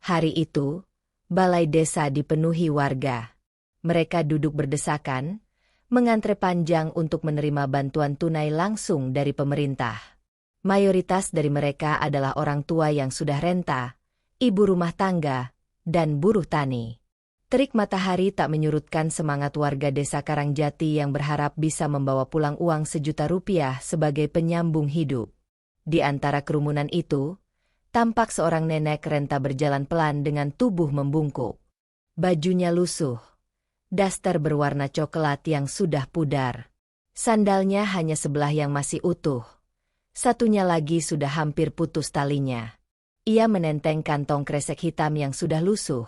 Hari itu, balai desa dipenuhi warga. Mereka duduk berdesakan, mengantre panjang untuk menerima bantuan tunai langsung dari pemerintah. Mayoritas dari mereka adalah orang tua yang sudah renta, ibu rumah tangga, dan buruh tani. Terik matahari tak menyurutkan semangat warga desa Karangjati yang berharap bisa membawa pulang uang Rp1 juta sebagai penyambung hidup. Di antara kerumunan itu, tampak seorang nenek renta berjalan pelan dengan tubuh membungkuk. Bajunya lusuh, daster berwarna coklat yang sudah pudar. Sandalnya hanya sebelah yang masih utuh. Satunya lagi sudah hampir putus talinya. Ia menenteng kantong kresek hitam yang sudah lusuh,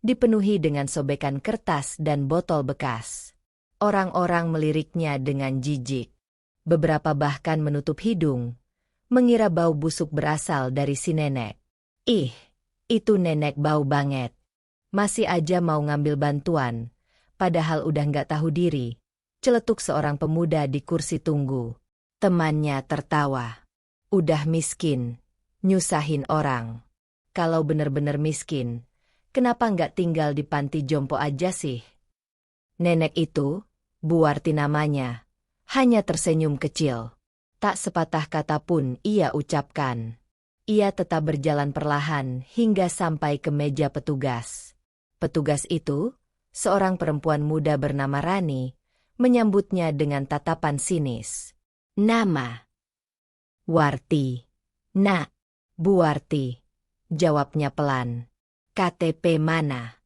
dipenuhi dengan sobekan kertas dan botol bekas. Orang-orang meliriknya dengan jijik. Beberapa bahkan menutup hidung, mengira bau busuk berasal dari si nenek. Ih, itu nenek bau banget. Masih aja mau ngambil bantuan, padahal udah nggak tahu diri, celetuk seorang pemuda di kursi tunggu. Temannya tertawa. Udah miskin, nyusahin orang. Kalau bener-bener miskin, kenapa nggak tinggal di panti jompo aja sih? Nenek itu, Buarti namanya, hanya tersenyum kecil. Tak sepatah kata pun ia ucapkan. Ia tetap berjalan perlahan hingga sampai ke meja petugas. Petugas itu, seorang perempuan muda bernama Rani, menyambutnya dengan tatapan sinis. Nama? Warti. Nak, Buarti, jawabnya pelan. KTP mana?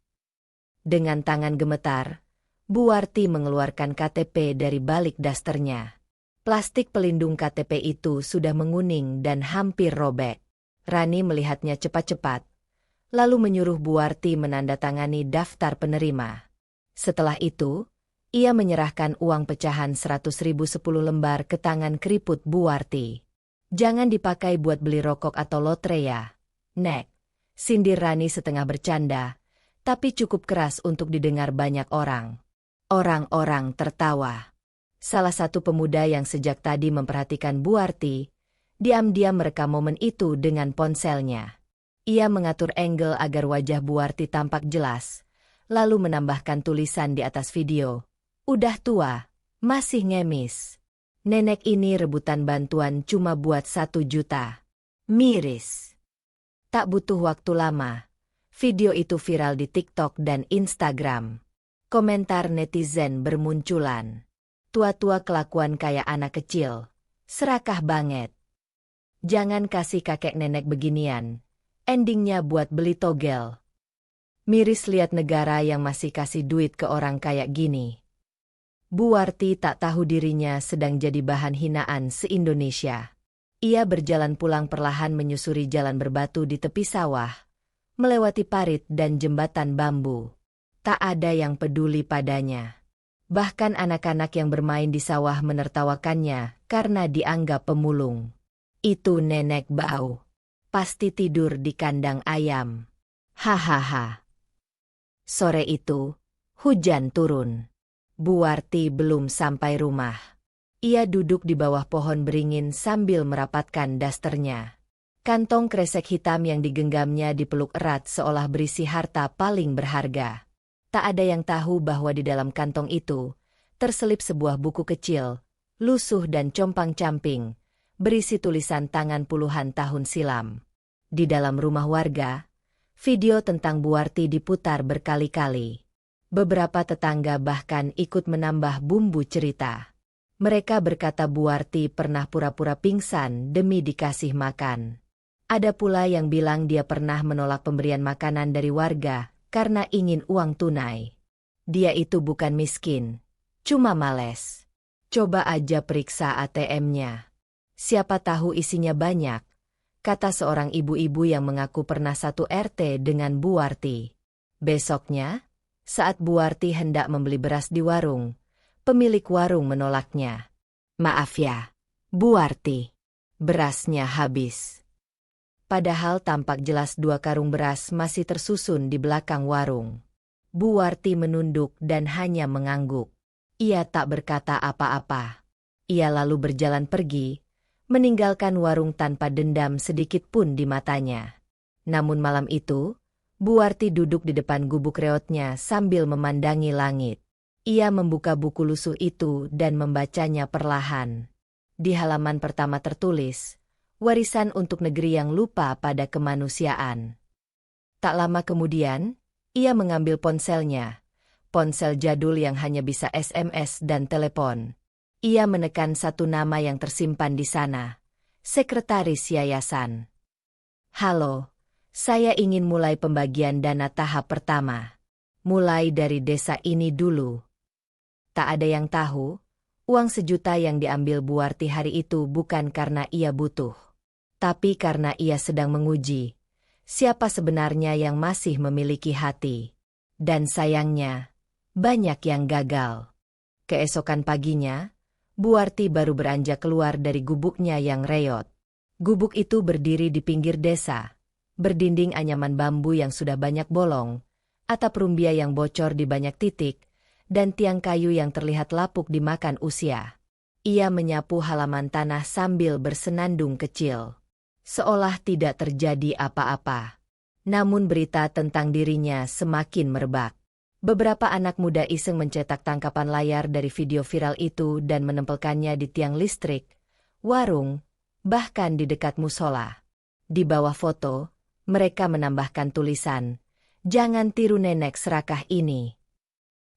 Dengan tangan gemetar, Buarti mengeluarkan KTP dari balik dasternya. Plastik pelindung KTP itu sudah menguning dan hampir robek. Rani melihatnya cepat-cepat, lalu menyuruh Buarti menandatangani daftar penerima. Setelah itu, ia menyerahkan uang pecahan 100.000 10 lembar ke tangan keriput Buarti. Jangan dipakai buat beli rokok atau lotre ya, Nek, sindir Rani setengah bercanda, tapi cukup keras untuk didengar banyak orang. Orang-orang tertawa. Salah satu pemuda yang sejak tadi memperhatikan Buarti, diam-diam merekam momen itu dengan ponselnya. Ia mengatur angle agar wajah Buarti tampak jelas, lalu menambahkan tulisan di atas video. Udah tua, masih ngemis. Nenek ini rebutan bantuan cuma buat 1 juta. Miris. Tak butuh waktu lama, video itu viral di TikTok dan Instagram. Komentar netizen bermunculan. Tua-tua kelakuan kayak anak kecil. Serakah banget. Jangan kasih kakek nenek beginian. Endingnya buat beli togel. Miris lihat negara yang masih kasih duit ke orang kayak gini. Buarti tak tahu dirinya sedang jadi bahan hinaan se-Indonesia. Ia berjalan pulang perlahan menyusuri jalan berbatu di tepi sawah, melewati parit dan jembatan bambu. Tak ada yang peduli padanya. Bahkan anak-anak yang bermain di sawah menertawakannya karena dianggap pemulung. Itu nenek bau. Pasti tidur di kandang ayam. Hahaha. Sore itu, hujan turun. Buarti belum sampai rumah. Ia duduk di bawah pohon beringin sambil merapatkan dasternya. Kantong kresek hitam yang digenggamnya dipeluk erat seolah berisi harta paling berharga. Tak ada yang tahu bahwa di dalam kantong itu terselip sebuah buku kecil, lusuh dan compang-camping, berisi tulisan tangan puluhan tahun silam. Di dalam rumah warga, video tentang Buarti diputar berkali-kali. Beberapa tetangga bahkan ikut menambah bumbu cerita. Mereka berkata Buarti pernah pura-pura pingsan demi dikasih makan. Ada pula yang bilang dia pernah menolak pemberian makanan dari warga karena ingin uang tunai. Dia itu bukan miskin, cuma males. Coba aja periksa ATM-nya. Siapa tahu isinya banyak, kata seorang ibu-ibu yang mengaku pernah satu RT dengan Buarti. Besoknya, saat Buarti hendak membeli beras di warung, pemilik warung menolaknya. Maaf ya, Buarti, berasnya habis. Padahal tampak jelas 2 karung beras masih tersusun di belakang warung. Buarti menunduk dan hanya mengangguk. Ia tak berkata apa-apa. Ia lalu berjalan pergi, meninggalkan warung tanpa dendam sedikit pun di matanya. Namun malam itu, Buarti duduk di depan gubuk reotnya sambil memandangi langit. Ia membuka buku lusuh itu dan membacanya perlahan. Di halaman pertama tertulis, "Warisan untuk negeri yang lupa pada kemanusiaan." Tak lama kemudian, ia mengambil ponselnya. Ponsel jadul yang hanya bisa SMS dan telepon. Ia menekan satu nama yang tersimpan di sana. Sekretaris yayasan. "Halo, saya ingin mulai pembagian dana tahap pertama. Mulai dari desa ini dulu." Tak ada yang tahu, uang 1 juta yang diambil Buarti hari itu bukan karena ia butuh. Tapi karena ia sedang menguji siapa sebenarnya yang masih memiliki hati. Dan sayangnya, banyak yang gagal. Keesokan paginya, Buarti baru beranjak keluar dari gubuknya yang reot. Gubuk itu berdiri di pinggir desa, berdinding anyaman bambu yang sudah banyak bolong, atap rumbia yang bocor di banyak titik, dan tiang kayu yang terlihat lapuk dimakan usia. Ia menyapu halaman tanah sambil bersenandung kecil, seolah tidak terjadi apa-apa. Namun berita tentang dirinya semakin merebak. Beberapa anak muda iseng mencetak tangkapan layar dari video viral itu dan menempelkannya di tiang listrik, warung, bahkan di dekat musola. Di bawah foto, mereka menambahkan tulisan, "Jangan tiru nenek serakah ini."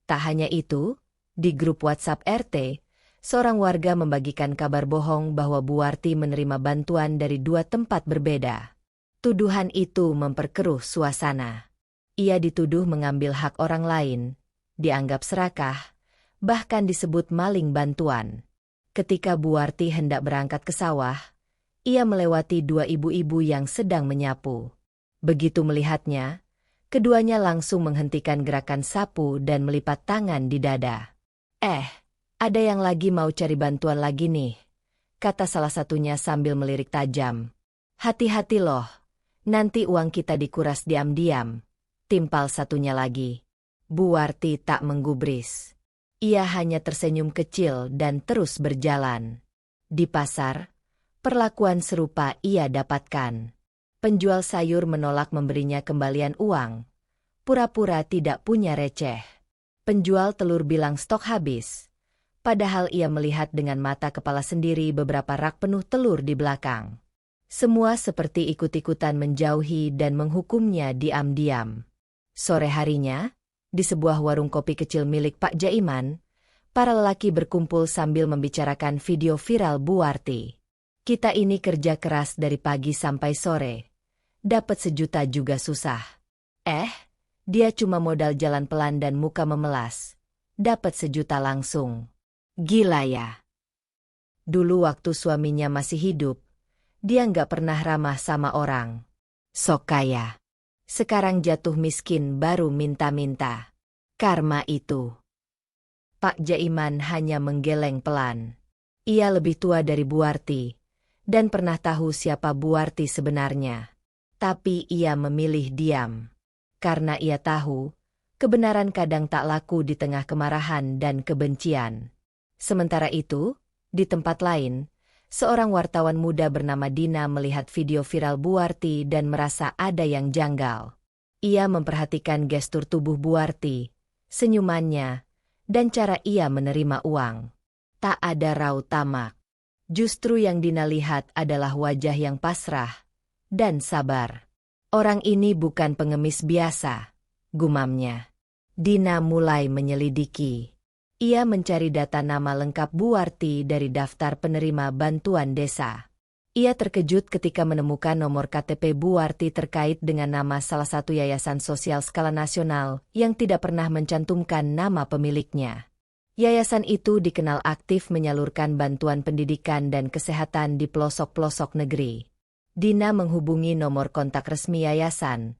Tak hanya itu, di grup WhatsApp RT, seorang warga membagikan kabar bohong bahwa Buarti menerima bantuan dari 2 tempat berbeda. Tuduhan itu memperkeruh suasana. Ia dituduh mengambil hak orang lain, dianggap serakah, bahkan disebut maling bantuan. Ketika Buarti hendak berangkat ke sawah, ia melewati 2 ibu-ibu yang sedang menyapu. Begitu melihatnya, keduanya langsung menghentikan gerakan sapu dan melipat tangan di dada. Ada yang lagi mau cari bantuan lagi nih," kata salah satunya sambil melirik tajam. "Hati-hati loh, nanti uang kita dikuras diam-diam," timpal satunya lagi. Buarti tak menggubris. Ia hanya tersenyum kecil dan terus berjalan. Di pasar, perlakuan serupa ia dapatkan. Penjual sayur menolak memberinya kembalian uang. Pura-pura tidak punya receh. Penjual telur bilang stok habis. Padahal ia melihat dengan mata kepala sendiri beberapa rak penuh telur di belakang. Semua seperti ikut-ikutan menjauhi dan menghukumnya diam-diam. Sore harinya, di sebuah warung kopi kecil milik Pak Jaiman, para lelaki berkumpul sambil membicarakan video viral Buarti. "Kita ini kerja keras dari pagi sampai sore. Dapat 1 juta juga susah. Dia cuma modal jalan pelan dan muka memelas. Dapat 1 juta langsung. Gila ya." Dulu waktu suaminya masih hidup, dia nggak pernah ramah sama orang. Sok kaya. Sekarang jatuh miskin baru minta-minta. Karma itu. Pak Jaiman hanya menggeleng pelan. Ia lebih tua dari Buarti, dan pernah tahu siapa Buarti sebenarnya. Tapi ia memilih diam. Karena ia tahu, kebenaran kadang tak laku di tengah kemarahan dan kebencian. Sementara itu, di tempat lain, seorang wartawan muda bernama Dina melihat video viral Buarti dan merasa ada yang janggal. Ia memperhatikan gestur tubuh Buarti, senyumannya, dan cara ia menerima uang. Tak ada raut tamak. Justru yang Dina lihat adalah wajah yang pasrah dan sabar. "Orang ini bukan pengemis biasa," gumamnya. Dina mulai menyelidiki. Ia mencari data nama lengkap Buarti dari daftar penerima bantuan desa. Ia terkejut ketika menemukan nomor KTP Buarti terkait dengan nama salah satu yayasan sosial skala nasional yang tidak pernah mencantumkan nama pemiliknya. Yayasan itu dikenal aktif menyalurkan bantuan pendidikan dan kesehatan di pelosok-pelosok negeri. Dina menghubungi nomor kontak resmi yayasan,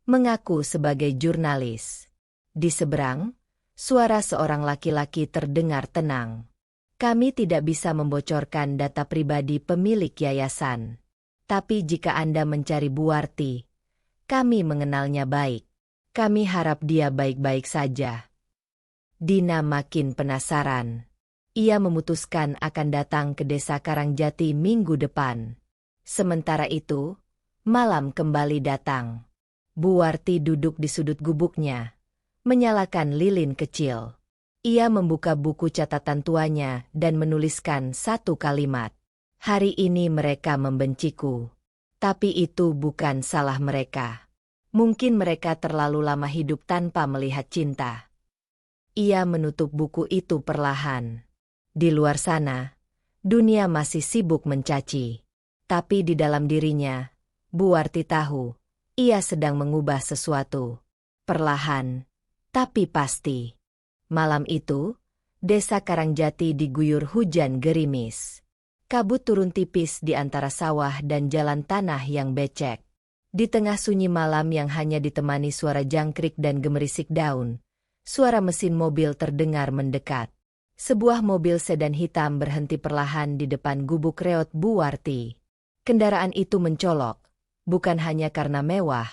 mengaku sebagai jurnalis. Di seberang, suara seorang laki-laki terdengar tenang. "Kami tidak bisa membocorkan data pribadi pemilik yayasan. Tapi jika Anda mencari Buarti, kami mengenalnya baik. Kami harap dia baik-baik saja." Dina makin penasaran. Ia memutuskan akan datang ke desa Karangjati minggu depan. Sementara itu, malam kembali datang. Bu Warti duduk di sudut gubuknya, menyalakan lilin kecil. Ia membuka buku catatan tuanya dan menuliskan satu kalimat. Hari ini mereka membenciku. Tapi itu bukan salah mereka. Mungkin mereka terlalu lama hidup tanpa melihat cinta. Ia menutup buku itu perlahan. Di luar sana, dunia masih sibuk mencaci. Tapi di dalam dirinya, Bu Warti tahu, ia sedang mengubah sesuatu. Perlahan, tapi pasti. Malam itu, desa Karangjati diguyur hujan gerimis. Kabut turun tipis di antara sawah dan jalan tanah yang becek. Di tengah sunyi malam yang hanya ditemani suara jangkrik dan gemerisik daun, suara mesin mobil terdengar mendekat. Sebuah mobil sedan hitam berhenti perlahan di depan gubuk reot Bu Warti. Kendaraan itu mencolok, bukan hanya karena mewah,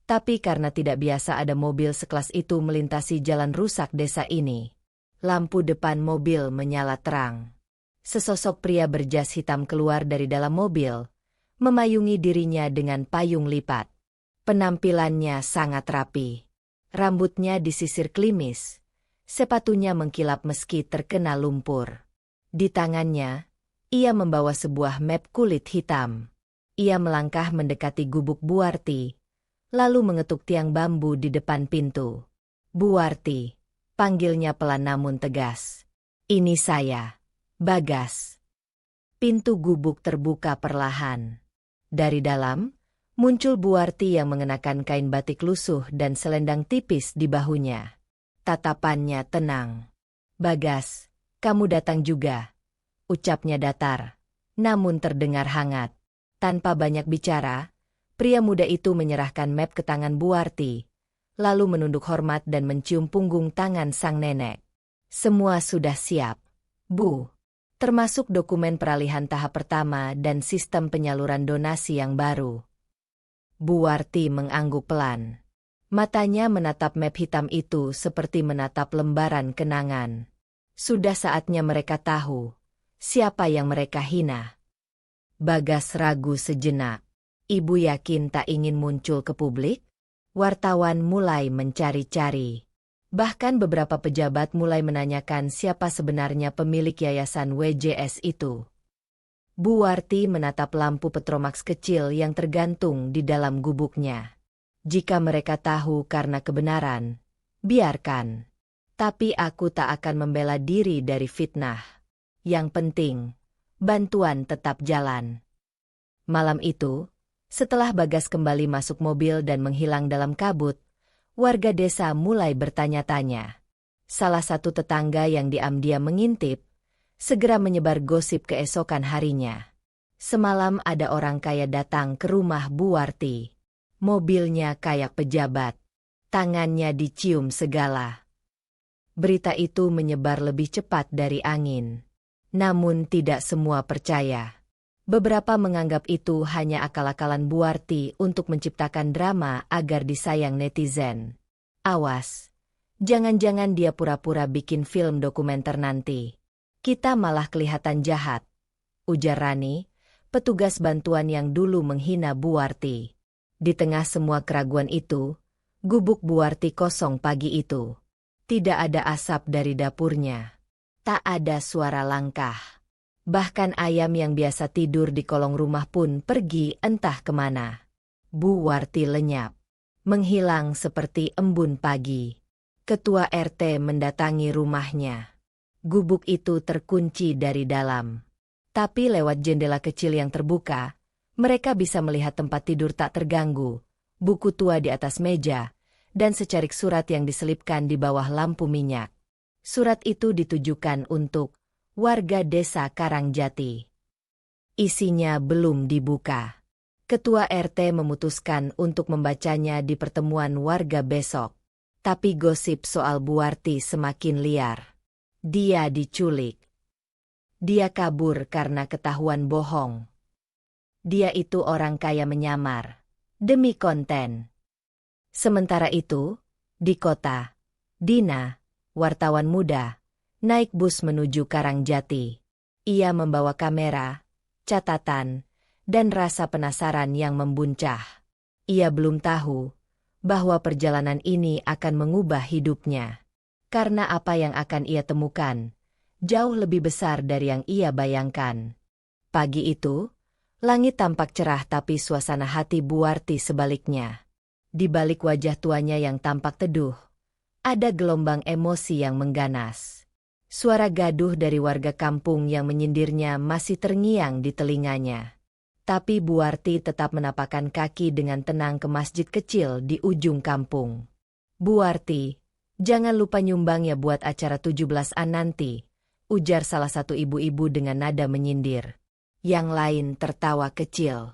tapi karena tidak biasa ada mobil sekelas itu melintasi jalan rusak desa ini. Lampu depan mobil menyala terang. Sesosok pria berjas hitam keluar dari dalam mobil, memayungi dirinya dengan payung lipat. Penampilannya sangat rapi. Rambutnya disisir klimis, sepatunya mengkilap meski terkena lumpur. Di tangannya, ia membawa sebuah map kulit hitam. Ia melangkah mendekati gubuk Bu Warti, lalu mengetuk tiang bambu di depan pintu. Bu Warti, panggilnya pelan namun tegas. Ini saya, Bagas. Pintu gubuk terbuka perlahan. Dari dalam, muncul Bu Warti yang mengenakan kain batik lusuh dan selendang tipis di bahunya. Tatapannya tenang. Bagas, kamu datang juga. Ucapnya datar, namun terdengar hangat. Tanpa banyak bicara, pria muda itu menyerahkan map ke tangan Bu Warti, lalu menunduk hormat dan mencium punggung tangan sang nenek. Semua sudah siap, Bu. Termasuk dokumen peralihan tahap pertama dan sistem penyaluran donasi yang baru. Bu Warti mengangguk pelan. Matanya menatap map hitam itu seperti menatap lembaran kenangan. Sudah saatnya mereka tahu siapa yang mereka hina. Bagas ragu sejenak. Ibu yakin tak ingin muncul ke publik? Wartawan mulai mencari-cari. Bahkan beberapa pejabat mulai menanyakan siapa sebenarnya pemilik yayasan WJS itu. Bu Warti menatap lampu Petromax kecil yang tergantung di dalam gubuknya. Jika mereka tahu karena kebenaran, biarkan. Tapi aku tak akan membela diri dari fitnah. Yang penting, bantuan tetap jalan. Malam itu, setelah Bagas kembali masuk mobil dan menghilang dalam kabut, warga desa mulai bertanya-tanya. Salah satu tetangga yang diam-diam mengintip, segera menyebar gosip keesokan harinya. Semalam ada orang kaya datang ke rumah Bu Warti. Mobilnya kayak pejabat. Tangannya dicium segala. Berita itu menyebar lebih cepat dari angin. Namun tidak semua percaya. Beberapa menganggap itu hanya akal-akalan Bu Warti untuk menciptakan drama agar disayang netizen. Awas, jangan-jangan dia pura-pura bikin film dokumenter nanti. Kita malah kelihatan jahat, ujar Rani, petugas bantuan yang dulu menghina Bu Warti. Di tengah semua keraguan itu, gubuk Bu Warti kosong pagi itu. Tidak ada asap dari dapurnya. Tak ada suara langkah. Bahkan ayam yang biasa tidur di kolong rumah pun pergi entah kemana. Bu Warti lenyap, menghilang seperti embun pagi. Ketua RT mendatangi rumahnya. Gubuk itu terkunci dari dalam. Tapi lewat jendela kecil yang terbuka, mereka bisa melihat tempat tidur tak terganggu, buku tua di atas meja, dan secarik surat yang diselipkan di bawah lampu minyak. Surat itu ditujukan untuk warga desa Karangjati. Isinya belum dibuka. Ketua RT memutuskan untuk membacanya di pertemuan warga besok. Tapi gosip soal Bu Warti semakin liar. Dia diculik. Dia kabur karena ketahuan bohong. Dia itu orang kaya menyamar demi konten. Sementara itu, di kota, Dina, wartawan muda, naik bus menuju Karangjati. Ia membawa kamera, catatan, dan rasa penasaran yang membuncah. Ia belum tahu bahwa perjalanan ini akan mengubah hidupnya. Karena apa yang akan ia temukan jauh lebih besar dari yang ia bayangkan. Pagi itu, langit tampak cerah tapi suasana hati Buarti sebaliknya. Di balik wajah tuanya yang tampak teduh, ada gelombang emosi yang mengganas. Suara gaduh dari warga kampung yang menyindirnya masih terngiang di telinganya. Tapi Buarti tetap menapakkan kaki dengan tenang ke masjid kecil di ujung kampung. "Buarti, jangan lupa nyumbang ya buat acara 17-an nanti," ujar salah satu ibu-ibu dengan nada menyindir. Yang lain tertawa kecil.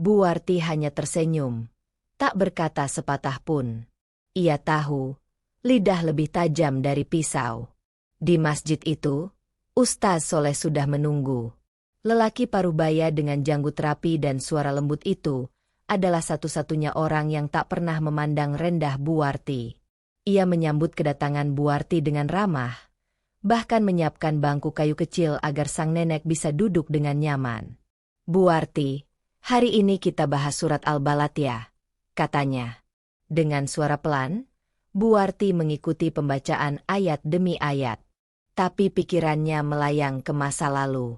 Buarti hanya tersenyum, tak berkata sepatah pun. Ia tahu, lidah lebih tajam dari pisau. Di masjid itu, Ustaz Soleh sudah menunggu. Lelaki parubaya dengan janggut rapi dan suara lembut itu adalah satu-satunya orang yang tak pernah memandang rendah Buarti. Ia menyambut kedatangan Buarti dengan ramah, bahkan menyiapkan bangku kayu kecil agar sang nenek bisa duduk dengan nyaman. "Buarti, hari ini kita bahas surat Al-Balad ya," katanya. Dengan suara pelan, Buarti mengikuti pembacaan ayat demi ayat. Tapi pikirannya melayang ke masa lalu.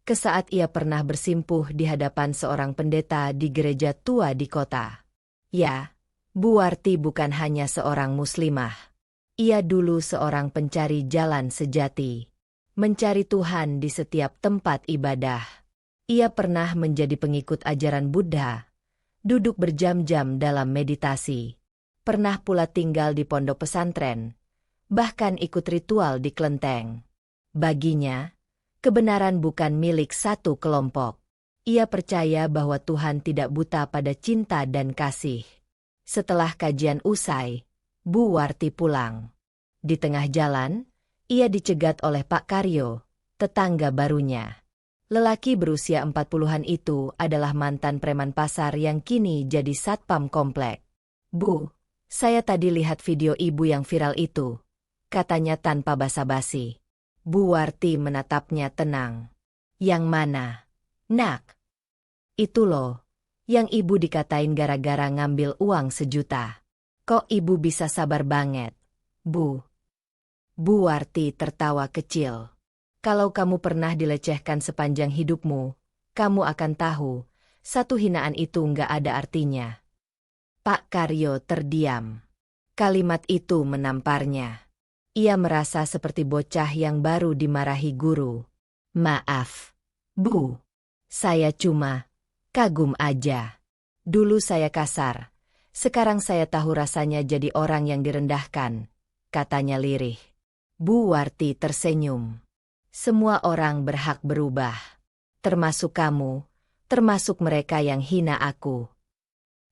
Ke saat ia pernah bersimpuh di hadapan seorang pendeta di gereja tua di kota. Ya, Buarti bukan hanya seorang muslimah. Ia dulu seorang pencari jalan sejati, mencari Tuhan di setiap tempat ibadah. Ia pernah menjadi pengikut ajaran Buddha, duduk berjam-jam dalam meditasi. Pernah pula tinggal di pondok pesantren, bahkan ikut ritual di kelenteng. Baginya, kebenaran bukan milik satu kelompok. Ia percaya bahwa Tuhan tidak buta pada cinta dan kasih. Setelah kajian usai, Buarti pulang. Di tengah jalan, ia dicegat oleh Pak Karyo, tetangga barunya. Lelaki berusia 40-an itu adalah mantan preman pasar yang kini jadi satpam komplek. "Bu, saya tadi lihat video ibu yang viral itu," katanya tanpa basa-basi. Buarti menatapnya tenang. "Yang mana, Nak?" "Itu loh, yang ibu dikatain gara-gara ngambil uang 1 juta. Kok ibu bisa sabar banget, Bu?" Buarti tertawa kecil. "Kalau kamu pernah dilecehkan sepanjang hidupmu, kamu akan tahu, satu hinaan itu nggak ada artinya." Pak Karyo terdiam. Kalimat itu menamparnya. Ia merasa seperti bocah yang baru dimarahi guru. "Maaf, Bu. Saya cuma kagum aja. Dulu saya kasar. Sekarang saya tahu rasanya jadi orang yang direndahkan," katanya lirih. Buarti tersenyum. "Semua orang berhak berubah. Termasuk kamu, termasuk mereka yang hina aku."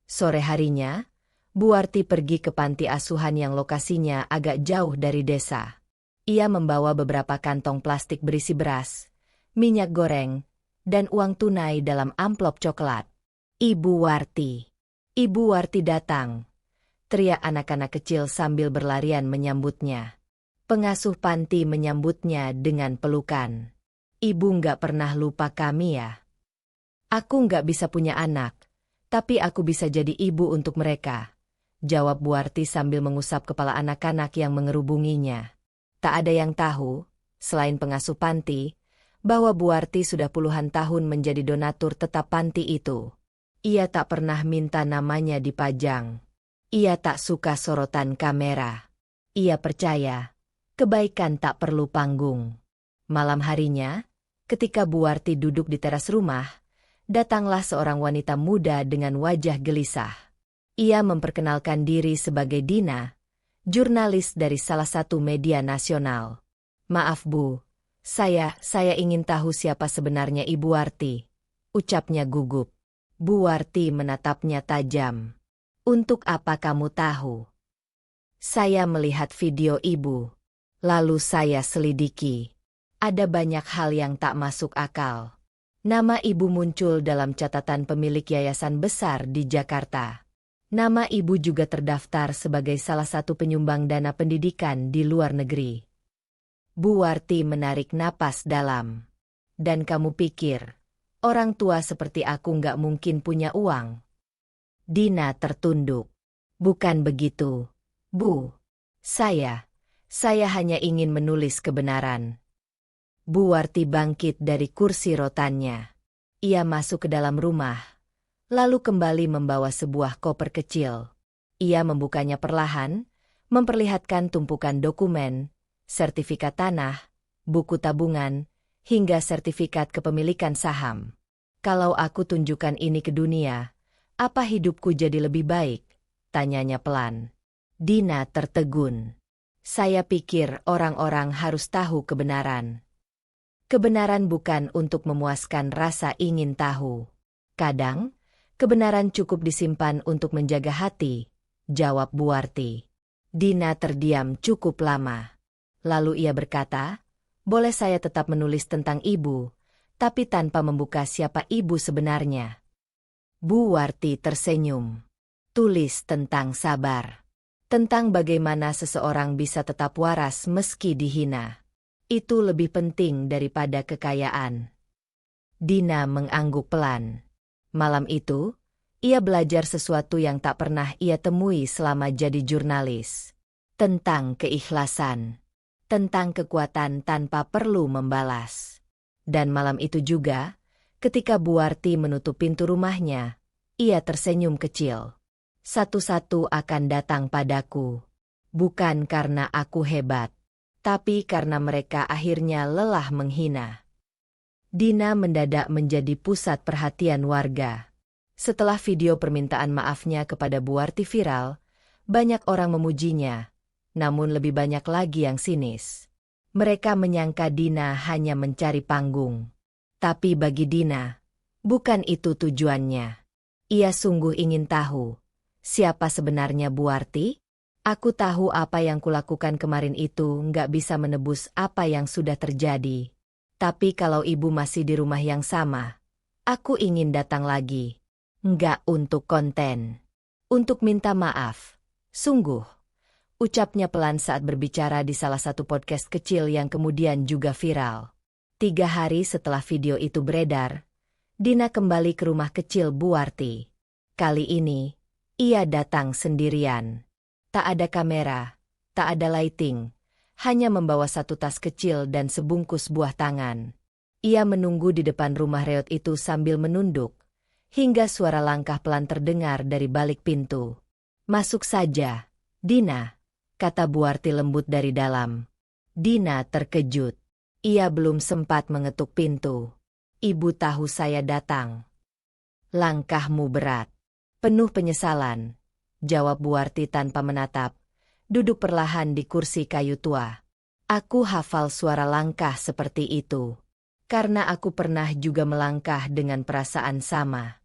Sore harinya, Buarti pergi ke panti asuhan yang lokasinya agak jauh dari desa. Ia membawa beberapa kantong plastik berisi beras, minyak goreng, dan uang tunai dalam amplop coklat. "Ibu Warti. Ibu Warti datang," teriak anak-anak kecil sambil berlarian menyambutnya. Pengasuh panti menyambutnya dengan pelukan. "Ibu nggak pernah lupa kami ya?" "Aku nggak bisa punya anak, tapi aku bisa jadi ibu untuk mereka," jawab Buarti sambil mengusap kepala anak-anak yang mengerubunginya. Tak ada yang tahu, selain pengasuh panti, bahwa Buarti sudah puluhan tahun menjadi donatur tetap panti itu. Ia tak pernah minta namanya dipajang. Ia tak suka sorotan kamera. Ia percaya, kebaikan tak perlu panggung. Malam harinya, ketika Buarti duduk di teras rumah, datanglah seorang wanita muda dengan wajah gelisah. Ia memperkenalkan diri sebagai Dina, jurnalis dari salah satu media nasional. "Maaf Bu, saya ingin tahu siapa sebenarnya Ibu Warti," ucapnya gugup. Buarti menatapnya tajam. "Untuk apa kamu tahu?" "Saya melihat video ibu. Lalu saya selidiki. Ada banyak hal yang tak masuk akal. Nama ibu muncul dalam catatan pemilik yayasan besar di Jakarta. Nama ibu juga terdaftar sebagai salah satu penyumbang dana pendidikan di luar negeri." Buarti menarik napas dalam. "Dan kamu pikir, orang tua seperti aku nggak mungkin punya uang?" Dina tertunduk. Bukan begitu, Bu. Saya hanya ingin menulis kebenaran. Bu Warti bangkit dari kursi rotannya. Ia masuk ke dalam rumah, lalu kembali membawa sebuah koper kecil. Ia membukanya perlahan, memperlihatkan tumpukan dokumen, sertifikat tanah, buku tabungan, hingga sertifikat kepemilikan saham. Kalau aku tunjukkan ini ke dunia, apa hidupku jadi lebih baik? Tanyanya pelan. Dina tertegun. Saya pikir orang-orang harus tahu kebenaran. Kebenaran bukan untuk memuaskan rasa ingin tahu. Kadang, kebenaran cukup disimpan untuk menjaga hati, jawab Bu Warti. Dina terdiam cukup lama. Lalu ia berkata, boleh saya tetap menulis tentang ibu, tapi tanpa membuka siapa ibu sebenarnya. Bu Warti tersenyum. Tulis tentang sabar. Tentang bagaimana seseorang bisa tetap waras meski dihina. Itu lebih penting daripada kekayaan. Dina mengangguk pelan. Malam itu, ia belajar sesuatu yang tak pernah ia temui selama jadi jurnalis. Tentang keikhlasan. Tentang kekuatan tanpa perlu membalas. Dan malam itu juga, ketika Bu Warti menutup pintu rumahnya, ia tersenyum kecil. Satu-satu akan datang padaku. Bukan karena aku hebat, tapi karena mereka akhirnya lelah menghina. Dina mendadak menjadi pusat perhatian warga. Setelah video permintaan maafnya kepada Bu Warti viral, banyak orang memujinya, namun lebih banyak lagi yang sinis. Mereka menyangka Dina hanya mencari panggung. Tapi bagi Dina, bukan itu tujuannya. Ia sungguh ingin tahu, siapa sebenarnya Bu Warti? Aku tahu apa yang kulakukan kemarin itu nggak bisa menebus apa yang sudah terjadi. Tapi kalau ibu masih di rumah yang sama, aku ingin datang lagi. Nggak untuk konten. Untuk minta maaf. Sungguh. Ucapnya pelan saat berbicara di salah satu podcast kecil yang kemudian juga viral. 3 hari setelah video itu beredar, Dina kembali ke rumah kecil Bu Warti. Kali ini, ia datang sendirian. Tak ada kamera, tak ada lighting, hanya membawa satu tas kecil dan sebungkus buah tangan. Ia menunggu di depan rumah reot itu sambil menunduk, hingga suara langkah pelan terdengar dari balik pintu. Masuk saja, Dina, kata Bu Warti lembut dari dalam. Dina terkejut. Ia belum sempat mengetuk pintu. Ibu tahu saya datang. Langkahmu berat. Penuh penyesalan, jawab Bu Warti tanpa menatap, duduk perlahan di kursi kayu tua. Aku hafal suara langkah seperti itu, karena aku pernah juga melangkah dengan perasaan sama.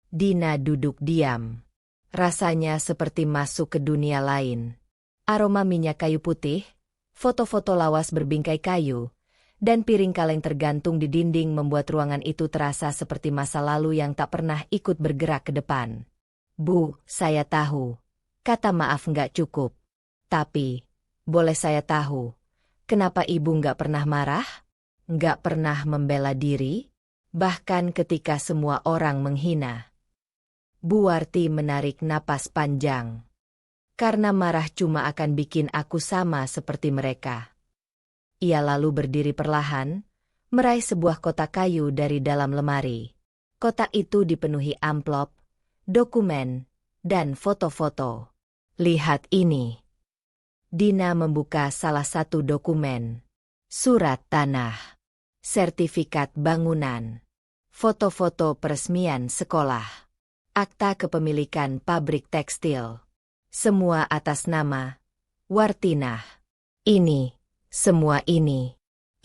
Dina duduk diam. Rasanya seperti masuk ke dunia lain. Aroma minyak kayu putih, foto-foto lawas berbingkai kayu, dan piring kaleng tergantung di dinding membuat ruangan itu terasa seperti masa lalu yang tak pernah ikut bergerak ke depan. Bu, saya tahu. Kata maaf nggak cukup. Tapi, boleh saya tahu, kenapa ibu nggak pernah marah? Nggak pernah membela diri? Bahkan ketika semua orang menghina. Bu Warti menarik napas panjang. Karena marah cuma akan bikin aku sama seperti mereka. Ia lalu berdiri perlahan, meraih sebuah kotak kayu dari dalam lemari. Kotak itu dipenuhi amplop, dokumen, dan foto-foto. Lihat ini. Dina membuka salah satu dokumen. Surat tanah. Sertifikat bangunan. Foto-foto peresmian sekolah. Akta kepemilikan pabrik tekstil. Semua atas nama Wartinah. Ini. Semua ini,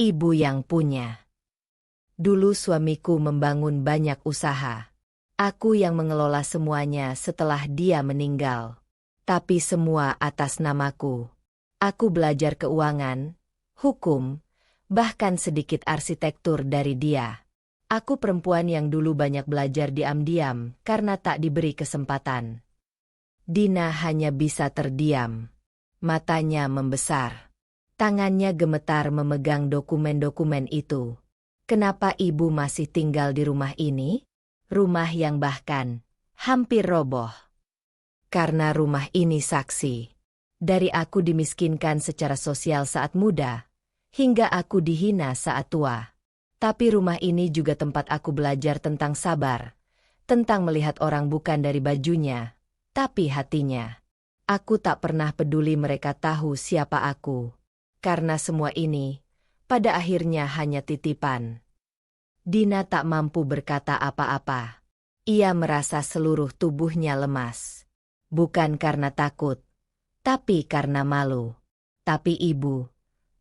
ibu yang punya. Dulu suamiku membangun banyak usaha. Aku yang mengelola semuanya setelah dia meninggal. Tapi semua atas namaku. Aku belajar keuangan, hukum, bahkan sedikit arsitektur dari dia. Aku perempuan yang dulu banyak belajar diam-diam karena tak diberi kesempatan. Dina hanya bisa terdiam. Matanya membesar. Tangannya gemetar memegang dokumen-dokumen itu. Kenapa ibu masih tinggal di rumah ini? Rumah yang bahkan hampir roboh. Karena rumah ini saksi. Dari aku dimiskinkan secara sosial saat muda, hingga aku dihina saat tua. Tapi rumah ini juga tempat aku belajar tentang sabar, tentang melihat orang bukan dari bajunya, tapi hatinya. Aku tak pernah peduli mereka tahu siapa aku. Karena semua ini, pada akhirnya hanya titipan. Dina tak mampu berkata apa-apa. Ia merasa seluruh tubuhnya lemas. Bukan karena takut, tapi karena malu. Tapi ibu,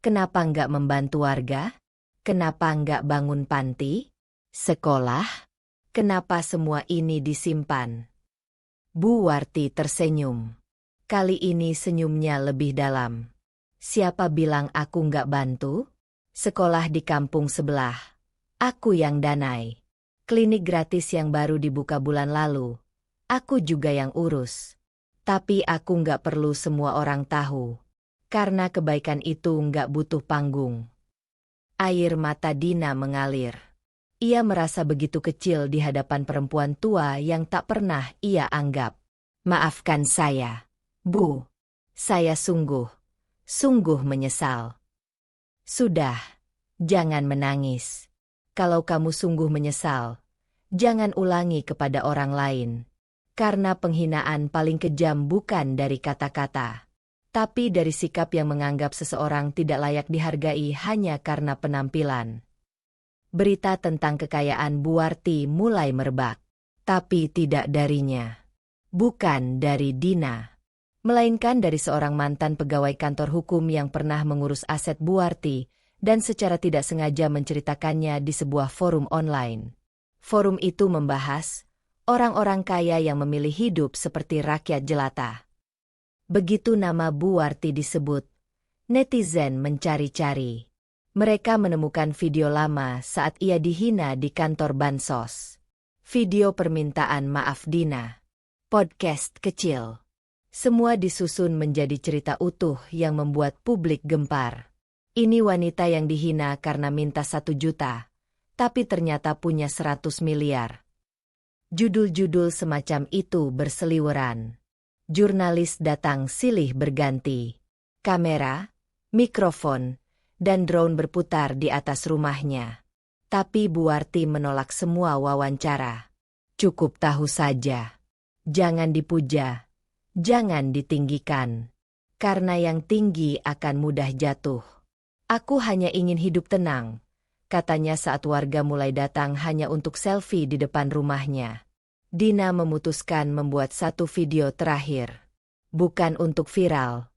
kenapa nggak membantu warga? Kenapa nggak bangun panti? Sekolah? Kenapa semua ini disimpan? Bu Warti tersenyum. Kali ini senyumnya lebih dalam. Siapa bilang aku nggak bantu? Sekolah di kampung sebelah. Aku yang danai. Klinik gratis yang baru dibuka bulan lalu. Aku juga yang urus. Tapi aku nggak perlu semua orang tahu. Karena kebaikan itu nggak butuh panggung. Air mata Dina mengalir. Ia merasa begitu kecil di hadapan perempuan tua yang tak pernah ia anggap. Maafkan saya, Bu. Saya sungguh menyesal. Sudah, jangan menangis. Kalau kamu sungguh menyesal, jangan ulangi kepada orang lain. Karena penghinaan paling kejam bukan dari kata-kata, tapi dari sikap yang menganggap seseorang tidak layak dihargai hanya karena penampilan. Berita tentang kekayaan Bu Warti mulai merebak, tapi tidak darinya. Bukan dari Dina, melainkan dari seorang mantan pegawai kantor hukum yang pernah mengurus aset Bu Warti dan secara tidak sengaja menceritakannya di sebuah forum online. Forum itu membahas orang-orang kaya yang memilih hidup seperti rakyat jelata. Begitu nama Bu Warti disebut, netizen mencari-cari. Mereka menemukan video lama saat ia dihina di kantor Bansos. Video permintaan maaf Dina. Podcast kecil. Semua disusun menjadi cerita utuh yang membuat publik gempar. Ini wanita yang dihina karena minta 1 juta, tapi ternyata punya 100 miliar. Judul-judul semacam itu berseliweran. Jurnalis datang silih berganti. Kamera, mikrofon, dan drone berputar di atas rumahnya. Tapi Bu Warti menolak semua wawancara. Cukup tahu saja. Jangan dipuja. Jangan ditinggikan. Karena yang tinggi akan mudah jatuh. Aku hanya ingin hidup tenang, katanya saat warga mulai datang hanya untuk selfie di depan rumahnya. Dina memutuskan membuat satu video terakhir. Bukan untuk viral,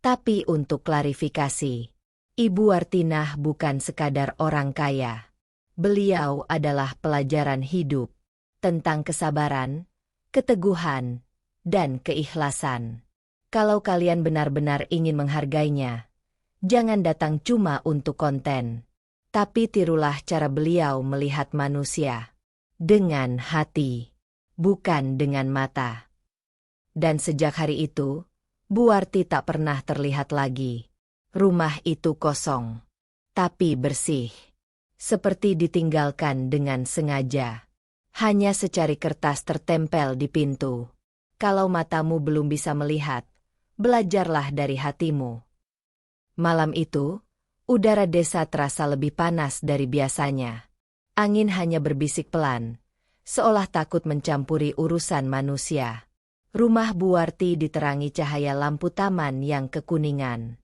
tapi untuk klarifikasi. Ibu Wartinah bukan sekadar orang kaya. Beliau adalah pelajaran hidup. Tentang kesabaran, keteguhan, dan keikhlasan. Kalau kalian benar-benar ingin menghargainya, jangan datang cuma untuk konten. Tapi tirulah cara beliau melihat manusia. Dengan hati. Bukan dengan mata. Dan sejak hari itu, Bu Warti tak pernah terlihat lagi. Rumah itu kosong, tapi bersih. Seperti ditinggalkan dengan sengaja. Hanya secari kertas tertempel di pintu. Kalau matamu belum bisa melihat, belajarlah dari hatimu. Malam itu, udara desa terasa lebih panas dari biasanya. Angin hanya berbisik pelan, seolah takut mencampuri urusan manusia. Rumah Bu Warti diterangi cahaya lampu taman yang kekuningan.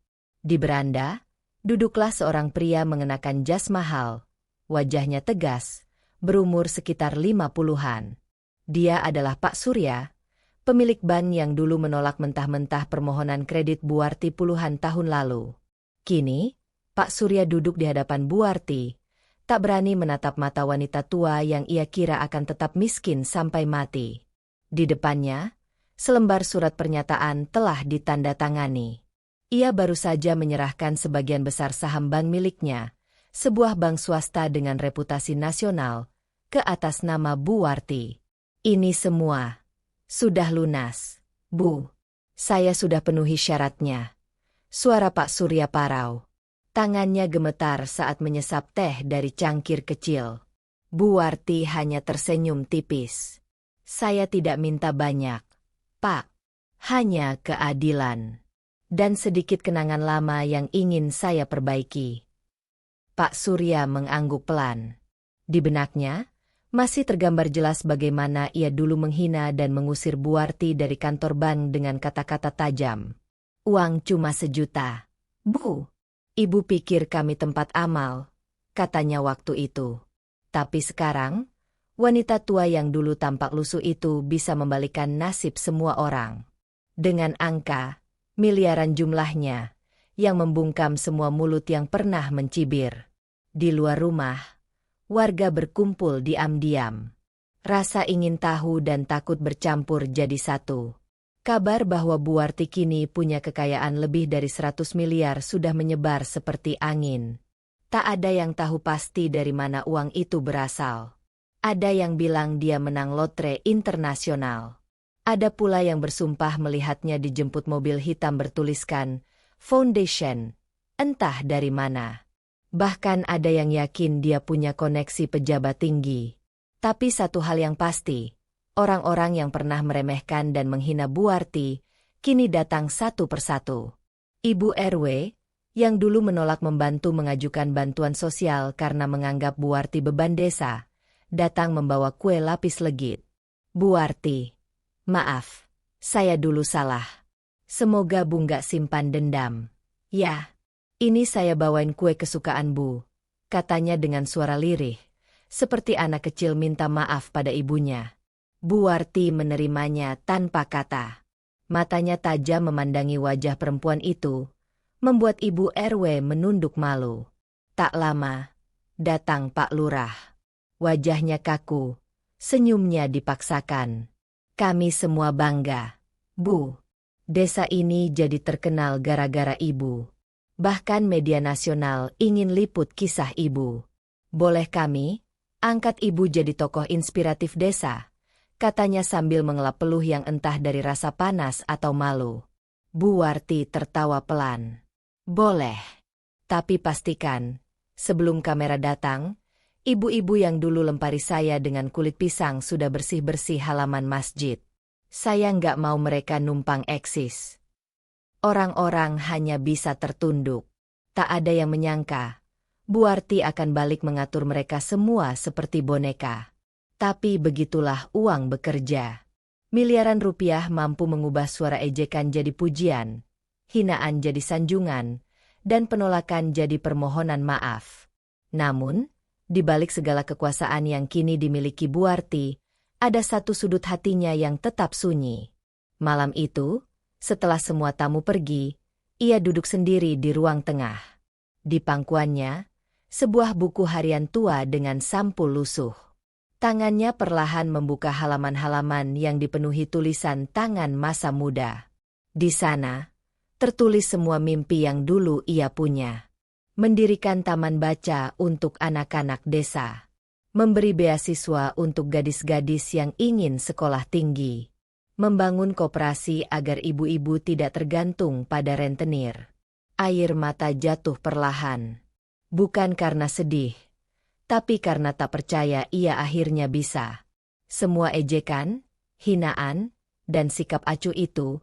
Di beranda, duduklah seorang pria mengenakan jas mahal. Wajahnya tegas, berumur sekitar 50-an. Dia adalah Pak Surya, pemilik bank yang dulu menolak mentah-mentah permohonan kredit Bu Warti puluhan tahun lalu. Kini, Pak Surya duduk di hadapan Bu Warti, tak berani menatap mata wanita tua yang ia kira akan tetap miskin sampai mati. Di depannya, selembar surat pernyataan telah ditandatangani. Ia baru saja menyerahkan sebagian besar saham bank miliknya, sebuah bank swasta dengan reputasi nasional, ke atas nama Bu Warti. Ini semua sudah lunas, Bu. Saya sudah penuhi syaratnya. Suara Pak Surya parau. Tangannya gemetar saat menyesap teh dari cangkir kecil. Bu Warti hanya tersenyum tipis. Saya tidak minta banyak, Pak. Hanya keadilan. Dan sedikit kenangan lama yang ingin saya perbaiki. Pak Surya mengangguk pelan. Di benaknya, masih tergambar jelas bagaimana ia dulu menghina dan mengusir Buarti dari kantor bank dengan kata-kata tajam. Uang cuma 1 juta. Bu, ibu pikir kami tempat amal, katanya waktu itu. Tapi sekarang, wanita tua yang dulu tampak lusuh itu bisa membalikan nasib semua orang. Dengan angka, miliaran jumlahnya, yang membungkam semua mulut yang pernah mencibir. Di luar rumah, warga berkumpul diam-diam. Rasa ingin tahu dan takut bercampur jadi satu. Kabar bahwa Buarti kini punya kekayaan lebih dari 100 miliar sudah menyebar seperti angin. Tak ada yang tahu pasti dari mana uang itu berasal. Ada yang bilang dia menang lotre internasional. Ada pula yang bersumpah melihatnya dijemput mobil hitam bertuliskan Foundation, entah dari mana. Bahkan ada yang yakin dia punya koneksi pejabat tinggi. Tapi satu hal yang pasti, orang-orang yang pernah meremehkan dan menghina Buarti, kini datang satu persatu. Ibu RW, yang dulu menolak membantu mengajukan bantuan sosial karena menganggap Buarti beban desa, datang membawa kue lapis legit. Buarti, maaf, saya dulu salah. Semoga Bu nggak simpan dendam. Ya. Ini saya bawain kue kesukaan Bu, katanya dengan suara lirih, seperti anak kecil minta maaf pada ibunya. Buarti menerimanya tanpa kata. Matanya tajam memandangi wajah perempuan itu, membuat Ibu RW menunduk malu. Tak lama, datang Pak Lurah. Wajahnya kaku, senyumnya dipaksakan. Kami semua bangga. Bu, desa ini jadi terkenal gara-gara Ibu. Bahkan media nasional ingin liput kisah Ibu. Boleh kami angkat Ibu jadi tokoh inspiratif desa, katanya sambil mengelap peluh yang entah dari rasa panas atau malu. Buarti tertawa pelan. Boleh. Tapi pastikan, sebelum kamera datang, ibu-ibu yang dulu lempari saya dengan kulit pisang sudah bersih-bersih halaman masjid. Saya nggak mau mereka numpang eksis. Orang-orang hanya bisa tertunduk. Tak ada yang menyangka, Buarti akan balik mengatur mereka semua seperti boneka. Tapi begitulah uang bekerja. Miliaran rupiah mampu mengubah suara ejekan jadi pujian, hinaan jadi sanjungan, dan penolakan jadi permohonan maaf. Namun, di balik segala kekuasaan yang kini dimiliki Buarti, ada satu sudut hatinya yang tetap sunyi. Malam itu, setelah semua tamu pergi, ia duduk sendiri di ruang tengah. Di pangkuannya, sebuah buku harian tua dengan sampul lusuh. Tangannya perlahan membuka halaman-halaman yang dipenuhi tulisan tangan masa muda. Di sana, tertulis semua mimpi yang dulu ia punya. Mendirikan taman baca untuk anak-anak desa. Memberi beasiswa untuk gadis-gadis yang ingin sekolah tinggi. Membangun koperasi agar ibu-ibu tidak tergantung pada rentenir. Air mata jatuh perlahan. Bukan karena sedih, tapi karena tak percaya ia akhirnya bisa. Semua ejekan, hinaan, dan sikap acuh itu,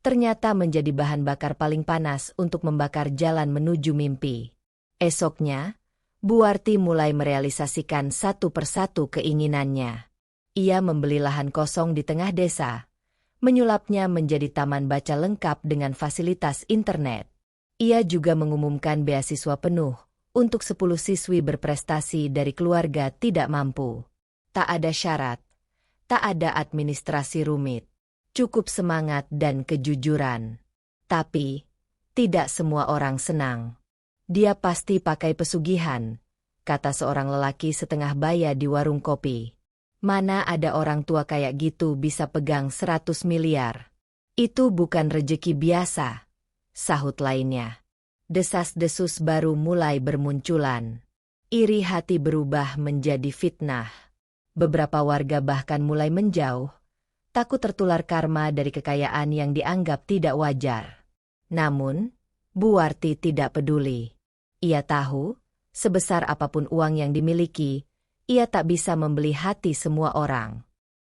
ternyata menjadi bahan bakar paling panas untuk membakar jalan menuju mimpi. Esoknya, Buarti mulai merealisasikan satu persatu keinginannya. Ia membeli lahan kosong di tengah desa, menyulapnya menjadi taman baca lengkap dengan fasilitas internet. Ia juga mengumumkan beasiswa penuh untuk 10 siswi berprestasi dari keluarga tidak mampu. Tak ada syarat, tak ada administrasi rumit, cukup semangat dan kejujuran. Tapi, tidak semua orang senang. Dia pasti pakai pesugihan, kata seorang lelaki setengah baya di warung kopi. Mana ada orang tua kayak gitu bisa pegang 100 miliar. Itu bukan rejeki biasa, sahut lainnya. Desas-desus baru mulai bermunculan. Iri hati berubah menjadi fitnah. Beberapa warga bahkan mulai menjauh, takut tertular karma dari kekayaan yang dianggap tidak wajar. Namun, Buarti tidak peduli. Ia tahu, sebesar apapun uang yang dimiliki, ia tak bisa membeli hati semua orang.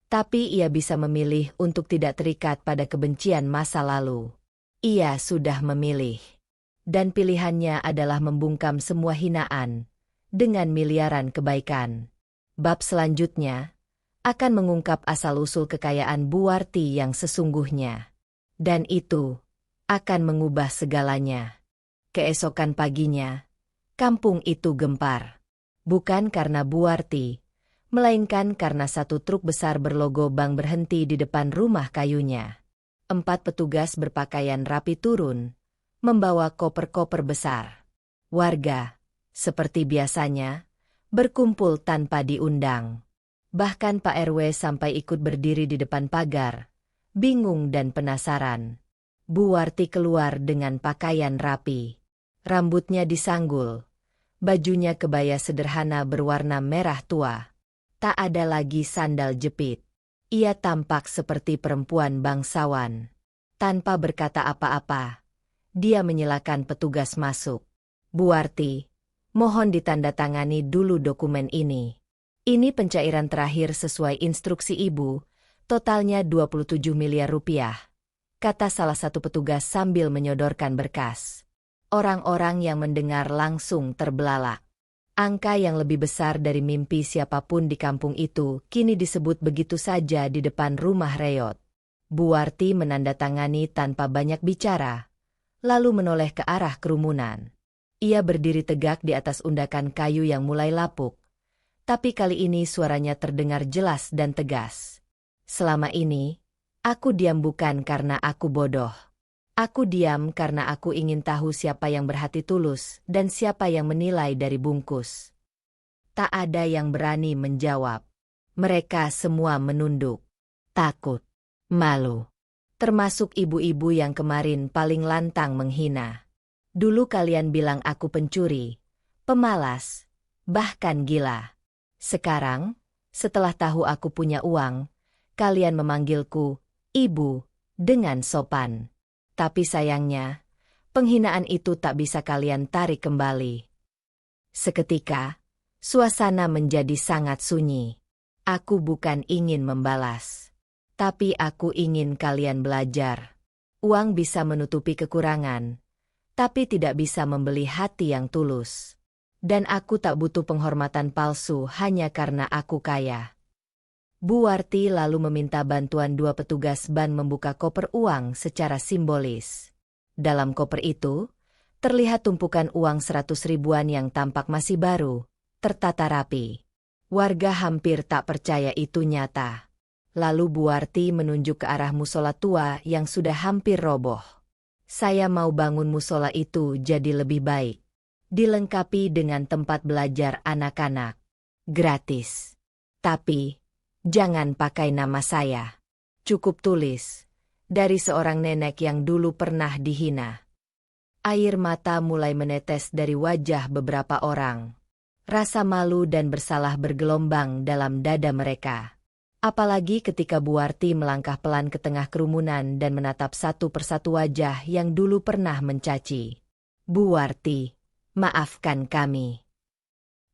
Tapi ia bisa memilih untuk tidak terikat pada kebencian masa lalu. Ia sudah memilih. Dan pilihannya adalah membungkam semua hinaan dengan miliaran kebaikan. Bab selanjutnya akan mengungkap asal-usul kekayaan Buarti yang sesungguhnya. Dan itu akan mengubah segalanya. Keesokan paginya, kampung itu gempar. Bukan karena Buarti, melainkan karena satu truk besar berlogo bank berhenti di depan rumah kayunya. 4 petugas berpakaian rapi turun, membawa koper-koper besar. Warga, seperti biasanya, berkumpul tanpa diundang. Bahkan Pak RW sampai ikut berdiri di depan pagar, bingung dan penasaran. Buarti keluar dengan pakaian rapi. Rambutnya disanggul, bajunya kebaya sederhana berwarna merah tua. Tak ada lagi sandal jepit. Ia tampak seperti perempuan bangsawan. Tanpa berkata apa-apa, dia menyilakan petugas masuk. Buarti, mohon ditandatangani dulu dokumen ini. Ini pencairan terakhir sesuai instruksi Ibu, totalnya 27 miliar rupiah, kata salah satu petugas sambil menyodorkan berkas. Orang-orang yang mendengar langsung terbelalak. Angka yang lebih besar dari mimpi siapapun di kampung itu kini disebut begitu saja di depan rumah Reyot. Buarti menandatangani tanpa banyak bicara, lalu menoleh ke arah kerumunan. Ia berdiri tegak di atas undakan kayu yang mulai lapuk, tapi kali ini suaranya terdengar jelas dan tegas. Selama ini, aku diam bukan karena aku bodoh. Aku diam karena aku ingin tahu siapa yang berhati tulus dan siapa yang menilai dari bungkus. Tak ada yang berani menjawab. Mereka semua menunduk. Takut. Malu. Termasuk ibu-ibu yang kemarin paling lantang menghina. Dulu kalian bilang aku pencuri, pemalas, bahkan gila. Sekarang, setelah tahu aku punya uang, kalian memanggilku ibu dengan sopan. Tapi sayangnya, penghinaan itu tak bisa kalian tarik kembali. Seketika, suasana menjadi sangat sunyi. Aku bukan ingin membalas, tapi aku ingin kalian belajar. Uang bisa menutupi kekurangan, tapi tidak bisa membeli hati yang tulus. Dan aku tak butuh penghormatan palsu hanya karena aku kaya. Buarti lalu meminta bantuan 2 petugas ban membuka koper uang secara simbolis. Dalam koper itu, terlihat tumpukan uang 100 ribuan yang tampak masih baru, tertata rapi. Warga hampir tak percaya itu nyata. Lalu Buarti menunjuk ke arah musola tua yang sudah hampir roboh. Saya mau bangun musola itu jadi lebih baik. Dilengkapi dengan tempat belajar anak-anak. Gratis. Tapi jangan pakai nama saya. Cukup tulis, dari seorang nenek yang dulu pernah dihina. Air mata mulai menetes dari wajah beberapa orang. Rasa malu dan bersalah bergelombang dalam dada mereka. Apalagi ketika Buarti melangkah pelan ke tengah kerumunan dan menatap satu persatu wajah yang dulu pernah mencaci. Buarti, maafkan kami.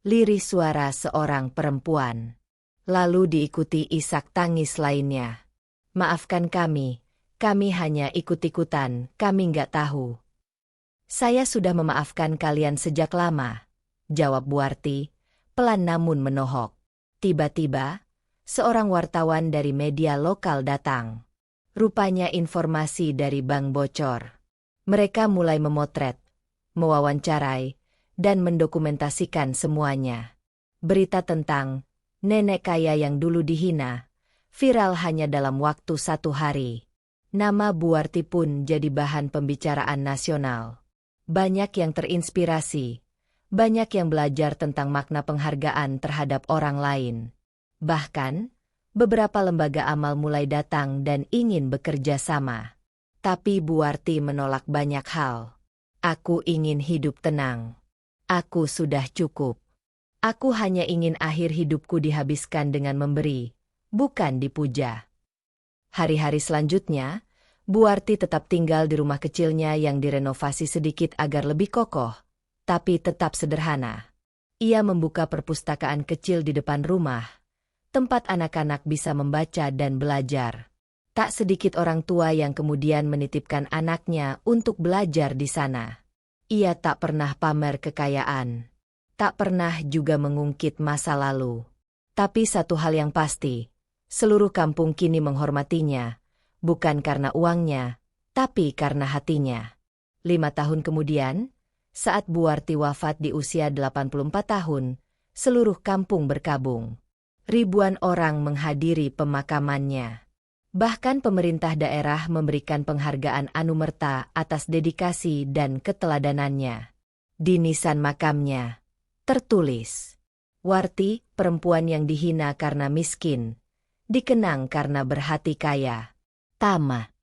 Lirih suara seorang perempuan. Lalu diikuti isak tangis lainnya. Maafkan kami hanya ikut-ikutan, kami nggak tahu. Saya sudah memaafkan kalian sejak lama, jawab Buarti, pelan namun menohok. Tiba-tiba, seorang wartawan dari media lokal datang. Rupanya informasi dari bank bocor. Mereka mulai memotret, mewawancarai, dan mendokumentasikan semuanya. Berita tentang nenek kaya yang dulu dihina, viral hanya dalam waktu 1 hari. Nama Buarti pun jadi bahan pembicaraan nasional. Banyak yang terinspirasi, banyak yang belajar tentang makna penghargaan terhadap orang lain. Bahkan, beberapa lembaga amal mulai datang dan ingin bekerja sama. Tapi Buarti menolak banyak hal. Aku ingin hidup tenang. Aku sudah cukup. Aku hanya ingin akhir hidupku dihabiskan dengan memberi, bukan dipuja. Hari-hari selanjutnya, Buarti tetap tinggal di rumah kecilnya yang direnovasi sedikit agar lebih kokoh, tapi tetap sederhana. Ia membuka perpustakaan kecil di depan rumah, tempat anak-anak bisa membaca dan belajar. Tak sedikit orang tua yang kemudian menitipkan anaknya untuk belajar di sana. Ia tak pernah pamer kekayaan. Tak pernah juga mengungkit masa lalu. Tapi satu hal yang pasti, seluruh kampung kini menghormatinya, bukan karena uangnya, tapi karena hatinya. 5 tahun kemudian, saat Buarti wafat di usia 84 tahun, seluruh kampung berkabung. Ribuan orang menghadiri pemakamannya. Bahkan pemerintah daerah memberikan penghargaan anumerta atas dedikasi dan keteladanannya. Di nisan makamnya tertulis, Warti, perempuan yang dihina karena miskin, dikenang karena berhati kaya. Tama.